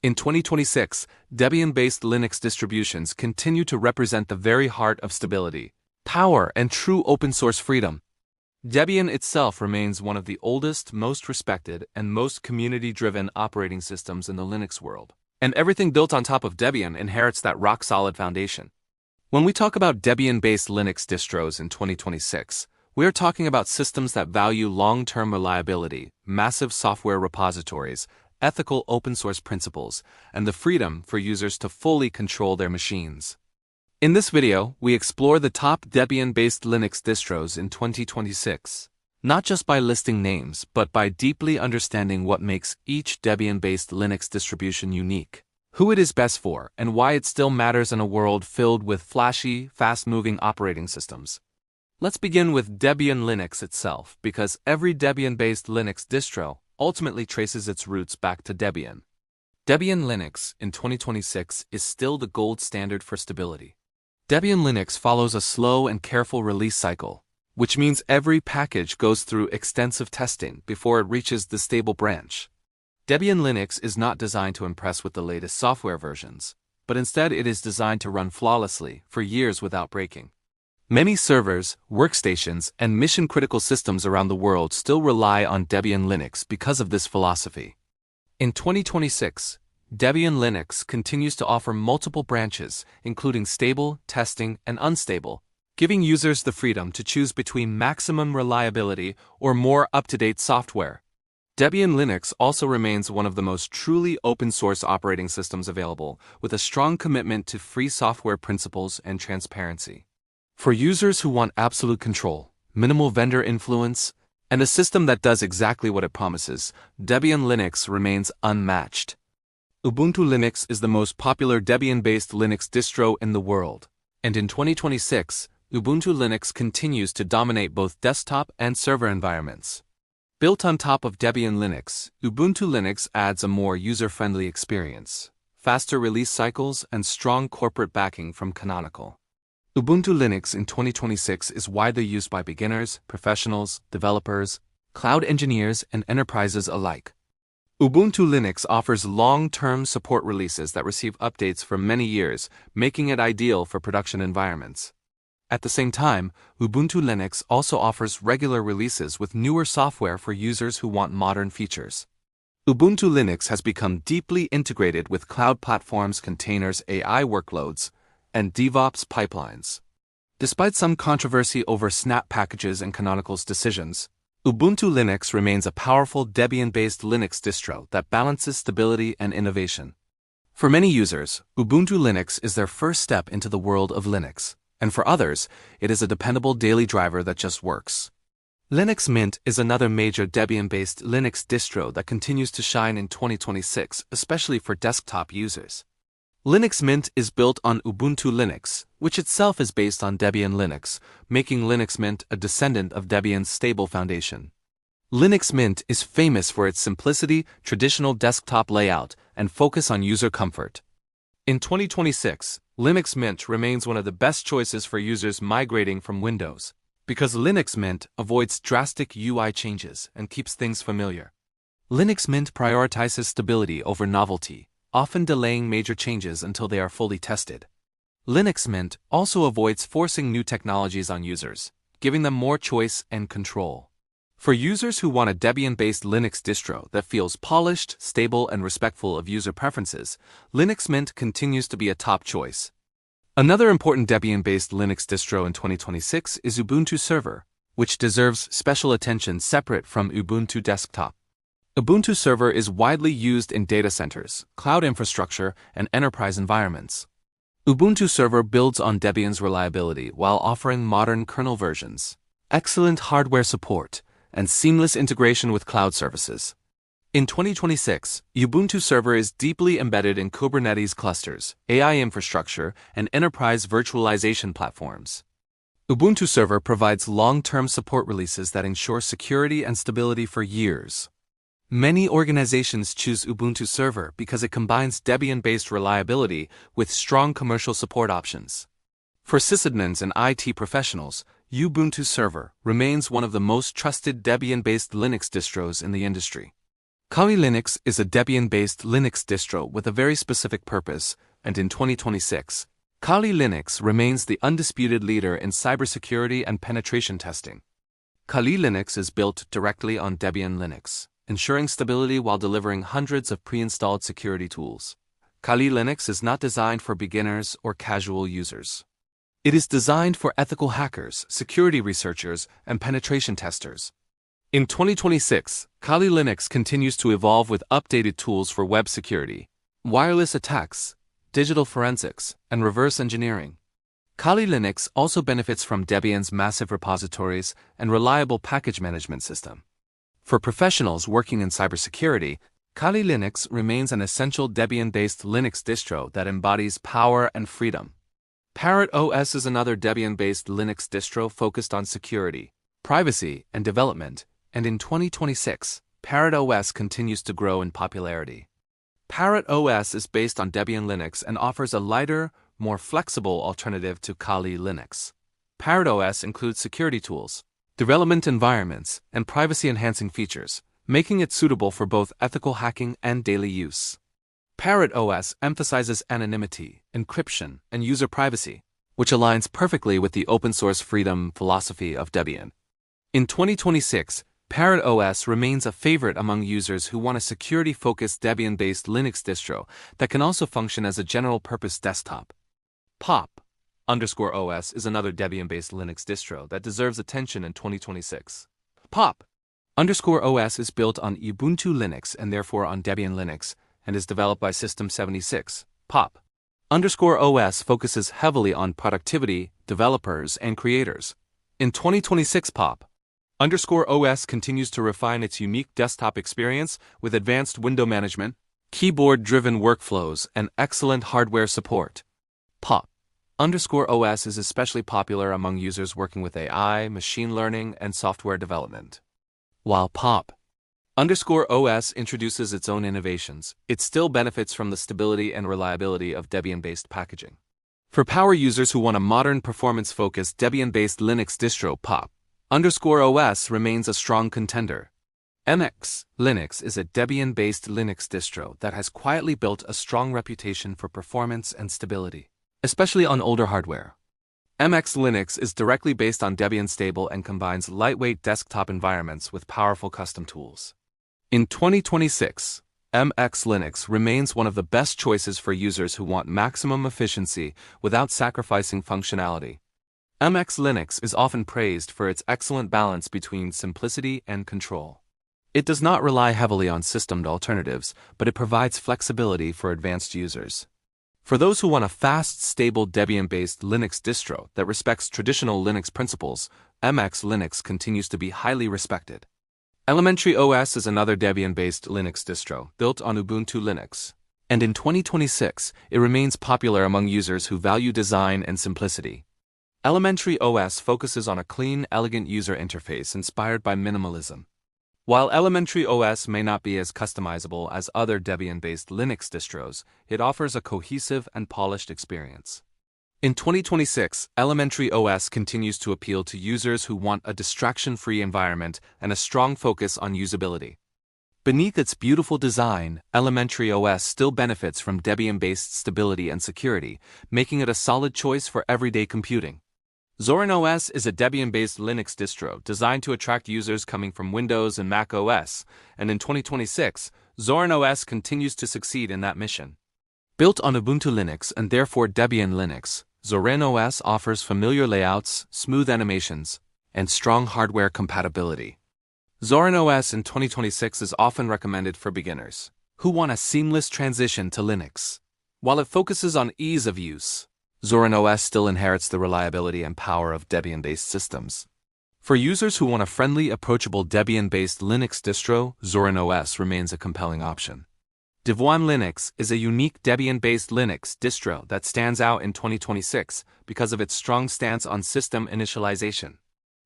In 2026, Debian-based Linux distributions continue to represent the very heart of stability, power, and true open-source freedom. Debian itself remains one of the oldest, most respected, and most community-driven operating systems in the Linux world. And everything built on top of Debian inherits that rock-solid foundation. When we talk about Debian-based Linux distros in 2026, we are talking about systems that value long-term reliability, massive software repositories, ethical open-source principles, and the freedom for users to fully control their machines. In this video, we explore the top Debian-based Linux distros in 2026, not just by listing names, but by deeply understanding what makes each Debian-based Linux distribution unique, who it is best for, and why it still matters in a world filled with flashy, fast-moving operating systems. Let's begin with Debian Linux itself, because every Debian-based Linux distro ultimately traces its roots back to Debian. Debian Linux in 2026 is still the gold standard for stability. Debian Linux follows a slow and careful release cycle, which means every package goes through extensive testing before it reaches the stable branch. Debian Linux is not designed to impress with the latest software versions, but instead it is designed to run flawlessly for years without breaking. Many servers, workstations, and mission-critical systems around the world still rely on Debian Linux because of this philosophy. In 2026, Debian Linux continues to offer multiple branches, including stable, testing, and unstable, giving users the freedom to choose between maximum reliability or more up-to-date software. Debian Linux also remains one of the most truly open-source operating systems available, with a strong commitment to free software principles and transparency. For users who want absolute control, minimal vendor influence, and a system that does exactly what it promises, Debian Linux remains unmatched. Ubuntu Linux is the most popular Debian-based Linux distro in the world, and in 2026, Ubuntu Linux continues to dominate both desktop and server environments. Built on top of Debian Linux, Ubuntu Linux adds a more user-friendly experience, faster release cycles, and strong corporate backing from Canonical. Ubuntu Linux in 2026 is widely used by beginners, professionals, developers, cloud engineers, and enterprises alike. Ubuntu Linux offers long-term support releases that receive updates for many years, making it ideal for production environments. At the same time, Ubuntu Linux also offers regular releases with newer software for users who want modern features. Ubuntu Linux has become deeply integrated with cloud platforms, containers, AI workloads, and DevOps pipelines. Despite some controversy over snap packages and Canonical's decisions, Ubuntu Linux remains a powerful Debian-based Linux distro that balances stability and innovation. For many users, Ubuntu Linux is their first step into the world of Linux, and for others, it is a dependable daily driver that just works. Linux Mint is another major Debian-based Linux distro that continues to shine in 2026, especially for desktop users. Linux Mint is built on Ubuntu Linux, which itself is based on Debian Linux, making Linux Mint a descendant of Debian's stable foundation. Linux Mint is famous for its simplicity, traditional desktop layout, and focus on user comfort. In 2026, Linux Mint remains one of the best choices for users migrating from Windows, because Linux Mint avoids drastic UI changes and keeps things familiar. Linux Mint prioritizes stability over novelty, often delaying major changes until they are fully tested. Linux Mint also avoids forcing new technologies on users, giving them more choice and control. For users who want a Debian-based Linux distro that feels polished, stable, and respectful of user preferences, Linux Mint continues to be a top choice. Another important Debian-based Linux distro in 2026 is Ubuntu Server, which deserves special attention separate from Ubuntu Desktop. Ubuntu Server is widely used in data centers, cloud infrastructure, and enterprise environments. Ubuntu Server builds on Debian's reliability while offering modern kernel versions, excellent hardware support, and seamless integration with cloud services. In 2026, Ubuntu Server is deeply embedded in Kubernetes clusters, AI infrastructure, and enterprise virtualization platforms. Ubuntu Server provides long-term support releases that ensure security and stability for years. Many organizations choose Ubuntu Server because it combines Debian-based reliability with strong commercial support options. For sysadmins and IT professionals, Ubuntu Server remains one of the most trusted Debian-based Linux distros in the industry. Kali Linux is a Debian-based Linux distro with a very specific purpose, and in 2026, Kali Linux remains the undisputed leader in cybersecurity and penetration testing. Kali Linux is built directly on Debian Linux, ensuring stability while delivering hundreds of pre-installed security tools. Kali Linux is not designed for beginners or casual users. It is designed for ethical hackers, security researchers, and penetration testers. In 2026, Kali Linux continues to evolve with updated tools for web security, wireless attacks, digital forensics, and reverse engineering. Kali Linux also benefits from Debian's massive repositories and reliable package management system. For professionals working in cybersecurity, Kali Linux remains an essential Debian-based Linux distro that embodies power and freedom. Parrot OS is another Debian-based Linux distro focused on security, privacy, and development, and in 2026, Parrot OS continues to grow in popularity. Parrot OS is based on Debian Linux and offers a lighter, more flexible alternative to Kali Linux. Parrot OS includes security tools, development environments, and privacy-enhancing features, making it suitable for both ethical hacking and daily use. Parrot OS emphasizes anonymity, encryption, and user privacy, which aligns perfectly with the open-source freedom philosophy of Debian. In 2026, Parrot OS remains a favorite among users who want a security-focused Debian-based Linux distro that can also function as a general-purpose desktop. Pop_OS is another Debian-based Linux distro that deserves attention in 2026. Pop_OS is built on Ubuntu Linux and therefore on Debian Linux, and is developed by System76. Pop_OS focuses heavily on productivity, developers, and creators. In 2026, Pop_OS continues to refine its unique desktop experience with advanced window management, keyboard-driven workflows, and excellent hardware support. Pop_OS is especially popular among users working with AI, machine learning, and software development. While Pop_OS introduces its own innovations, it still benefits from the stability and reliability of Debian-based packaging. For power users who want a modern, performance-focused Debian-based Linux distro, Pop_OS remains a strong contender. MX Linux is a Debian-based Linux distro that has quietly built a strong reputation for performance and stability, especially on older hardware. MX Linux is directly based on Debian stable and combines lightweight desktop environments with powerful custom tools. In 2026, MX Linux remains one of the best choices for users who want maximum efficiency without sacrificing functionality. MX Linux is often praised for its excellent balance between simplicity and control. It does not rely heavily on systemed alternatives, but it provides flexibility for advanced users. For those who want a fast, stable Debian-based Linux distro that respects traditional Linux principles, MX Linux continues to be highly respected. Elementary OS is another Debian-based Linux distro built on Ubuntu Linux, and in 2026, it remains popular among users who value design and simplicity. Elementary OS focuses on a clean, elegant user interface inspired by minimalism. While Elementary OS may not be as customizable as other Debian-based Linux distros, it offers a cohesive and polished experience. In 2026, Elementary OS continues to appeal to users who want a distraction-free environment and a strong focus on usability. Beneath its beautiful design, Elementary OS still benefits from Debian-based stability and security, making it a solid choice for everyday computing. Zorin OS is a Debian-based Linux distro designed to attract users coming from Windows and Mac OS, and in 2026, Zorin OS continues to succeed in that mission. Built on Ubuntu Linux and therefore Debian Linux, Zorin OS offers familiar layouts, smooth animations, and strong hardware compatibility. Zorin OS in 2026 is often recommended for beginners who want a seamless transition to Linux. While it focuses on ease of use, Zorin OS still inherits the reliability and power of Debian-based systems. For users who want a friendly, approachable Debian-based Linux distro, Zorin OS remains a compelling option. Devuan Linux is a unique Debian-based Linux distro that stands out in 2026 because of its strong stance on system initialization.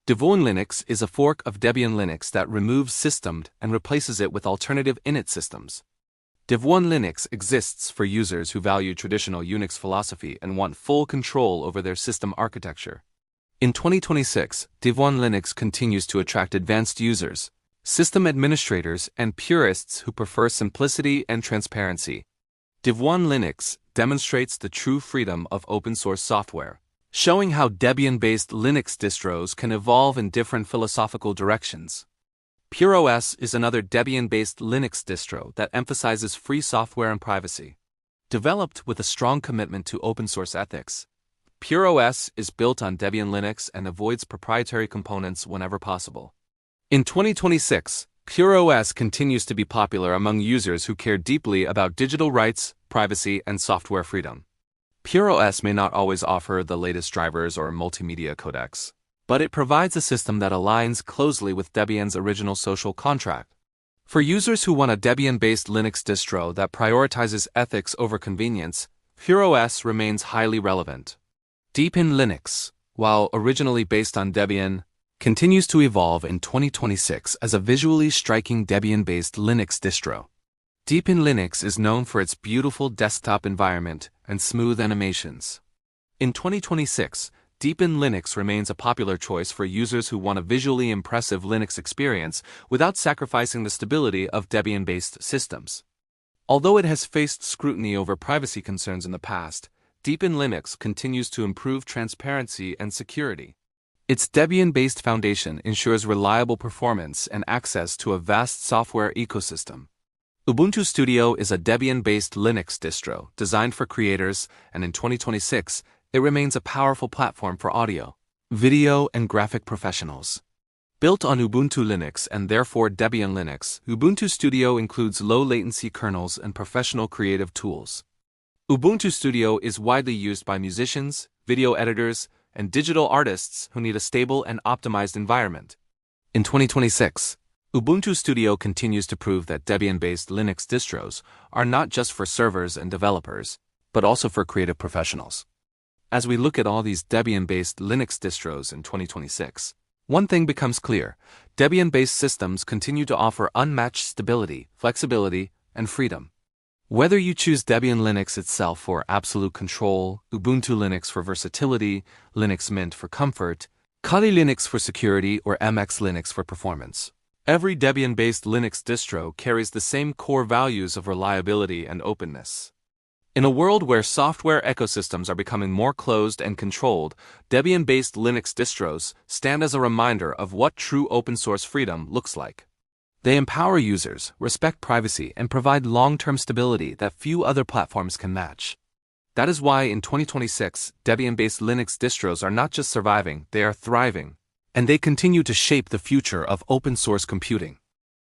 Devuan Linux is a fork of Debian Linux that removes systemed and replaces it with alternative init systems. Devuan Linux exists for users who value traditional Unix philosophy and want full control over their system architecture. In 2026, Devuan Linux continues to attract advanced users, system administrators, and purists who prefer simplicity and transparency. Devuan Linux demonstrates the true freedom of open-source software, showing how Debian-based Linux distros can evolve in different philosophical directions. PureOS is another Debian-based Linux distro that emphasizes free software and privacy. Developed with a strong commitment to open-source ethics, PureOS is built on Debian Linux and avoids proprietary components whenever possible. In 2026, PureOS continues to be popular among users who care deeply about digital rights, privacy, and software freedom. PureOS may not always offer the latest drivers or multimedia codecs, but it provides a system that aligns closely with Debian's original social contract. For users who want a Debian-based Linux distro that prioritizes ethics over convenience, PureOS remains highly relevant. Debian Linux, while originally based on Debian, continues to evolve in 2026 as a visually striking Debian-based Linux distro. Debian Linux is known for its beautiful desktop environment and smooth animations. In 2026, Debian Linux remains a popular choice for users who want a visually impressive Linux experience without sacrificing the stability of Debian-based systems. Although it has faced scrutiny over privacy concerns in the past, Debian Linux continues to improve transparency and security. Its Debian-based foundation ensures reliable performance and access to a vast software ecosystem. Ubuntu Studio is a Debian-based Linux distro designed for creators, and in 2026, it remains a powerful platform for audio, video, and graphic professionals. Built on Ubuntu Linux and therefore Debian Linux, Ubuntu Studio includes low-latency kernels and professional creative tools. Ubuntu Studio is widely used by musicians, video editors, and digital artists who need a stable and optimized environment. In 2026, Ubuntu Studio continues to prove that Debian-based Linux distros are not just for servers and developers, but also for creative professionals. As we look at all these Debian-based Linux distros in 2026, one thing becomes clear: Debian-based systems continue to offer unmatched stability, flexibility, and freedom. Whether you choose Debian Linux itself for absolute control, Ubuntu Linux for versatility, Linux Mint for comfort, Kali Linux for security, or MX Linux for performance, every Debian-based Linux distro carries the same core values of reliability and openness. In a world where software ecosystems are becoming more closed and controlled, Debian-based Linux distros stand as a reminder of what true open-source freedom looks like. They empower users, respect privacy, and provide long-term stability that few other platforms can match. That is why in 2026, Debian-based Linux distros are not just surviving, they are thriving, and they continue to shape the future of open-source computing.